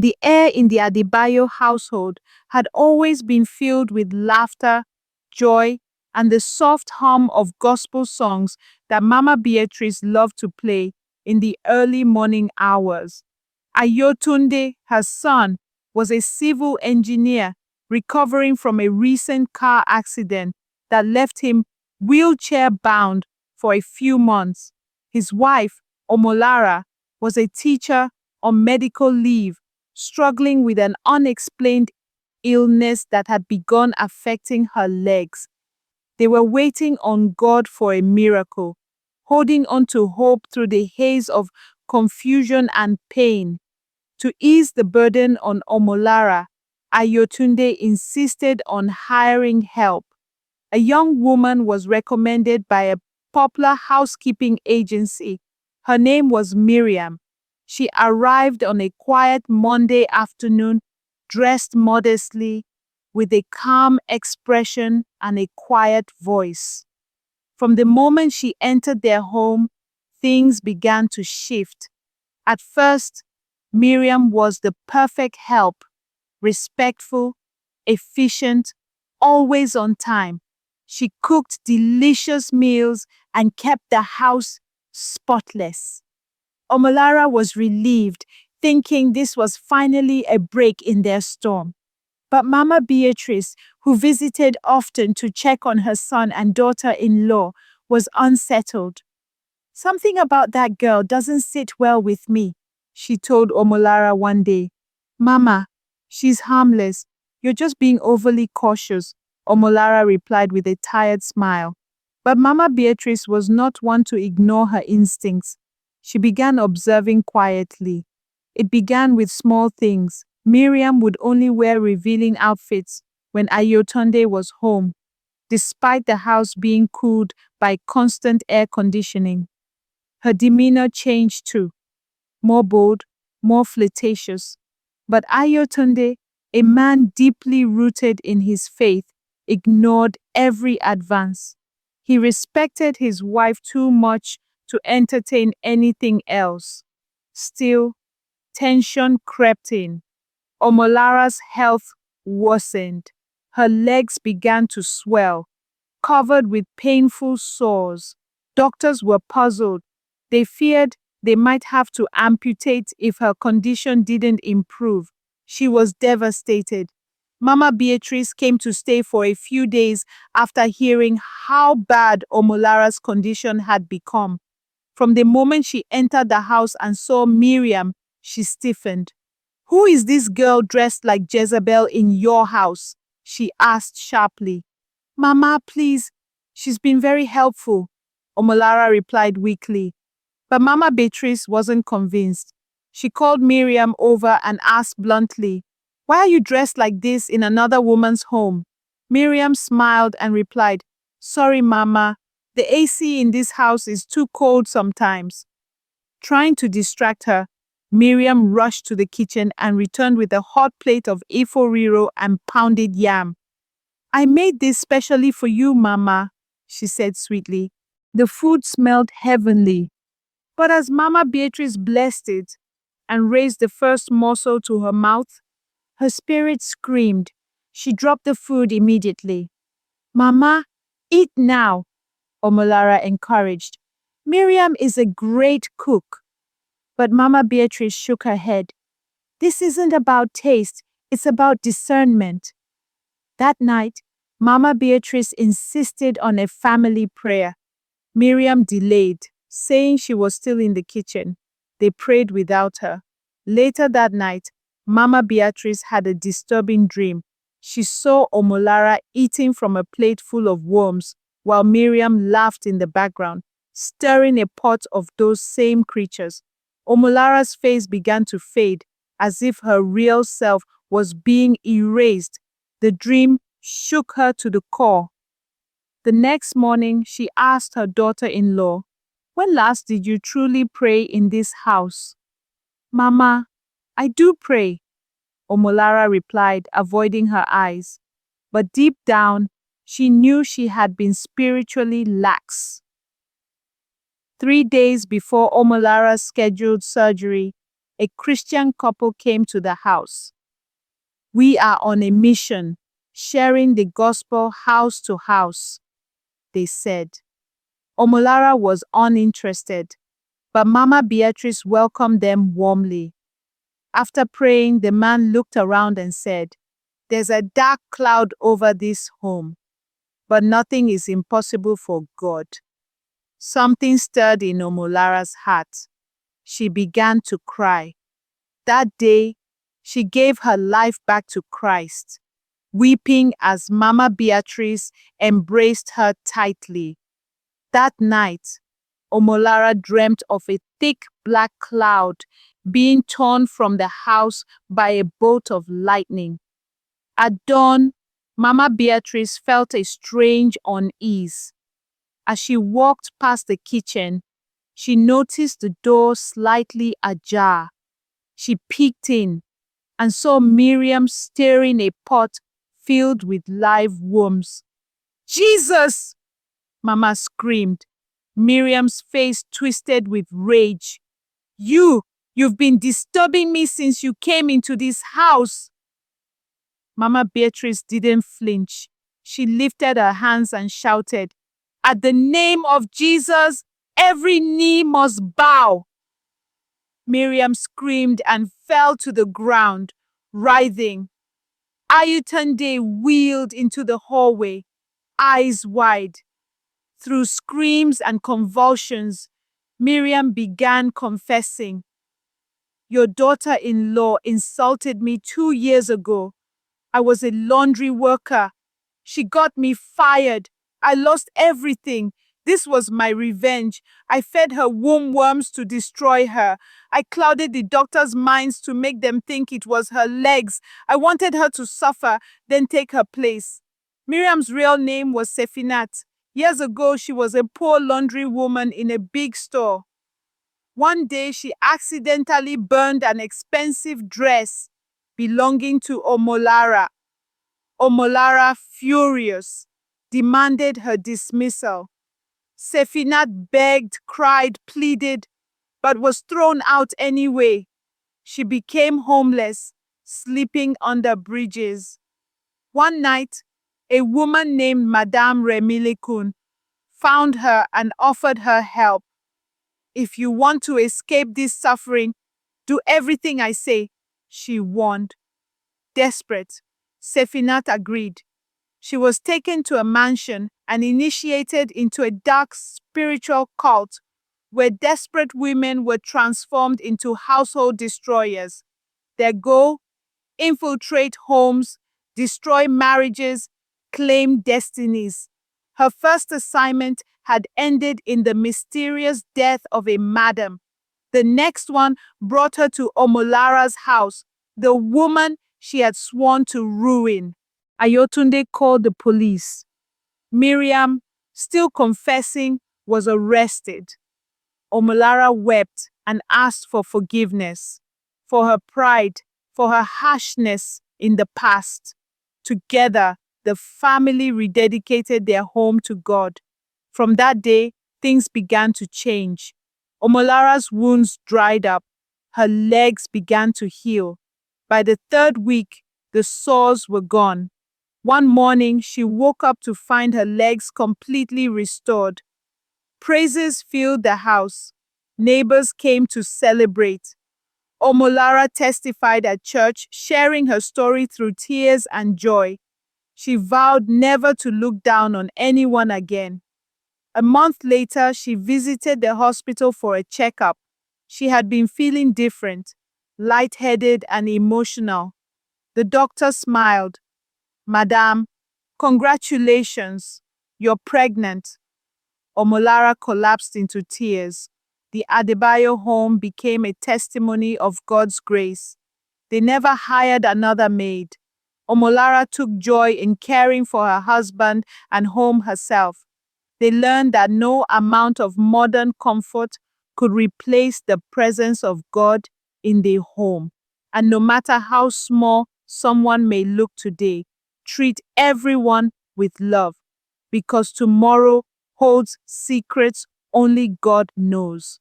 The air in the Adebayo household had always been filled with laughter, joy, and the soft hum of gospel songs that Mama Beatrice loved to play in the early morning hours. Ayotunde, her son, was a civil engineer recovering from a recent car accident that left him wheelchair-bound for a few months. His wife, Omolara, was a teacher on medical leave, struggling with an unexplained illness that had begun affecting her legs. They were waiting on God for a miracle, holding on to hope through the haze of confusion and pain. To ease the burden on Omolara, Ayotunde insisted on hiring help. A young woman was recommended by a popular housekeeping agency. Her name was Miriam. She arrived on a quiet Monday afternoon, dressed modestly, with a calm expression and a quiet voice. From the moment she entered their home, things began to shift. At first, Miriam was the perfect help, respectful, efficient, always on time. She cooked delicious meals and kept the house spotless. Omolara was relieved, thinking this was finally a break in their storm. But Mama Beatrice, who visited often to check on her son and daughter-in-law, was unsettled. "Something about that girl doesn't sit well with me," she told Omolara one day. "Mama, she's harmless. You're just being overly cautious," Omolara replied with a tired smile. But Mama Beatrice was not one to ignore her instincts. She began observing quietly. It began with small things. Miriam would only wear revealing outfits when Ayotunde was home, despite the house being cooled by constant air conditioning. Her demeanor changed too, more bold, more flirtatious. But Ayotunde, a man deeply rooted in his faith, ignored every advance. He respected his wife too much to entertain anything else. Still, tension crept in. Omolara's health worsened. Her legs began to swell, covered with painful sores. Doctors were puzzled. They feared they might have to amputate if her condition didn't improve. She was devastated. Mama Beatrice came to stay for a few days after hearing how bad Omolara's condition had become. From the moment she entered the house and saw Miriam, she stiffened. "Who is this girl dressed like Jezebel in your house?" she asked sharply. "Mama, please. She's been very helpful," Omolara replied weakly. But Mama Beatrice wasn't convinced. She called Miriam over and asked bluntly, "Why are you dressed like this in another woman's home?" Miriam smiled and replied, "Sorry, Mama. The AC in this house is too cold sometimes." Trying to distract her, Miriam rushed to the kitchen and returned with a hot plate of ifo riro and pounded yam. "I made this specially for you, Mama," she said sweetly. The food smelled heavenly. But as Mama Beatrice blessed it and raised the first morsel to her mouth, her spirit screamed. She dropped the food immediately. "Mama, eat now," Omolara encouraged. "Miriam is a great cook." But Mama Beatrice shook her head. "This isn't about taste, it's about discernment." That night, Mama Beatrice insisted on a family prayer. Miriam delayed, saying she was still in the kitchen. They prayed without her. Later that night, Mama Beatrice had a disturbing dream. She saw Omolara eating from a plate full of worms, while Miriam laughed in the background, stirring a pot of those same creatures. Omolara's face began to fade, as if her real self was being erased. The dream shook her to the core. The next morning, she asked her daughter-in-law, "When last did you truly pray in this house?" "Mama, I do pray," Omolara replied, avoiding her eyes. But deep down, she knew she had been spiritually lax. 3 days before Omolara's scheduled surgery, a Christian couple came to the house. "We are on a mission, sharing the gospel house to house," they said. Omolara was uninterested, but Mama Beatrice welcomed them warmly. After praying, the man looked around and said, "There's a dark cloud over this home, but nothing is impossible for God." Something stirred in Omolara's heart. She began to cry. That day, she gave her life back to Christ, weeping as Mama Beatrice embraced her tightly. That night, Omolara dreamt of a thick black cloud being torn from the house by a bolt of lightning. At dawn, Mama Beatrice felt a strange unease. As she walked past the kitchen, she noticed the door slightly ajar. She peeked in and saw Miriam stirring a pot filled with live worms. "Jesus!" Mama screamed. Miriam's face twisted with rage. You've been disturbing me since you came into this house." Mama Beatrice didn't flinch. She lifted her hands and shouted, "At the name of Jesus, every knee must bow." Miriam screamed and fell to the ground, writhing. Ayotunde wheeled into the hallway, eyes wide. Through screams and convulsions, Miriam began confessing. "Your daughter-in-law insulted me 2 years ago. I was a laundry worker. She got me fired. I lost everything. This was my revenge. I fed her womb worms to destroy her. I clouded the doctors' minds to make them think it was her legs. I wanted her to suffer, then take her place." Miriam's real name was Sefinat. Years ago, she was a poor laundry woman in a big store. One day, she accidentally burned an expensive dress belonging to Omolara. Omolara, furious, demanded her dismissal. Sefinat begged, cried, pleaded, but was thrown out anyway. She became homeless, sleeping under bridges. One night, a woman named Madame Remilikun found her and offered her help. "If you want to escape this suffering, do everything I say," she warned. Desperate, Sefinat agreed. She was taken to a mansion and initiated into a dark spiritual cult where desperate women were transformed into household destroyers. Their goal? Infiltrate homes, destroy marriages, claim destinies. Her first assignment had ended in the mysterious death of a madam. The next one brought her to Omolara's house, the woman she had sworn to ruin. Ayotunde called the police. Miriam, still confessing, was arrested. Omolara wept and asked for forgiveness, for her pride, for her harshness in the past. Together, the family rededicated their home to God. From that day, things began to change. Omolara's wounds dried up. Her legs began to heal. By the 3rd week, the sores were gone. One morning, she woke up to find her legs completely restored. Praises filled the house. Neighbors came to celebrate. Omolara testified at church, sharing her story through tears and joy. She vowed never to look down on anyone again. A month later, she visited the hospital for a checkup. She had been feeling different, lightheaded and emotional. The doctor smiled. "Madame, congratulations, you're pregnant." Omolara collapsed into tears. The Adebayo home became a testimony of God's grace. They never hired another maid. Omolara took joy in caring for her husband and home herself. They learned that no amount of modern comfort could replace the presence of God in their home. And no matter how small someone may look today, treat everyone with love, because tomorrow holds secrets only God knows.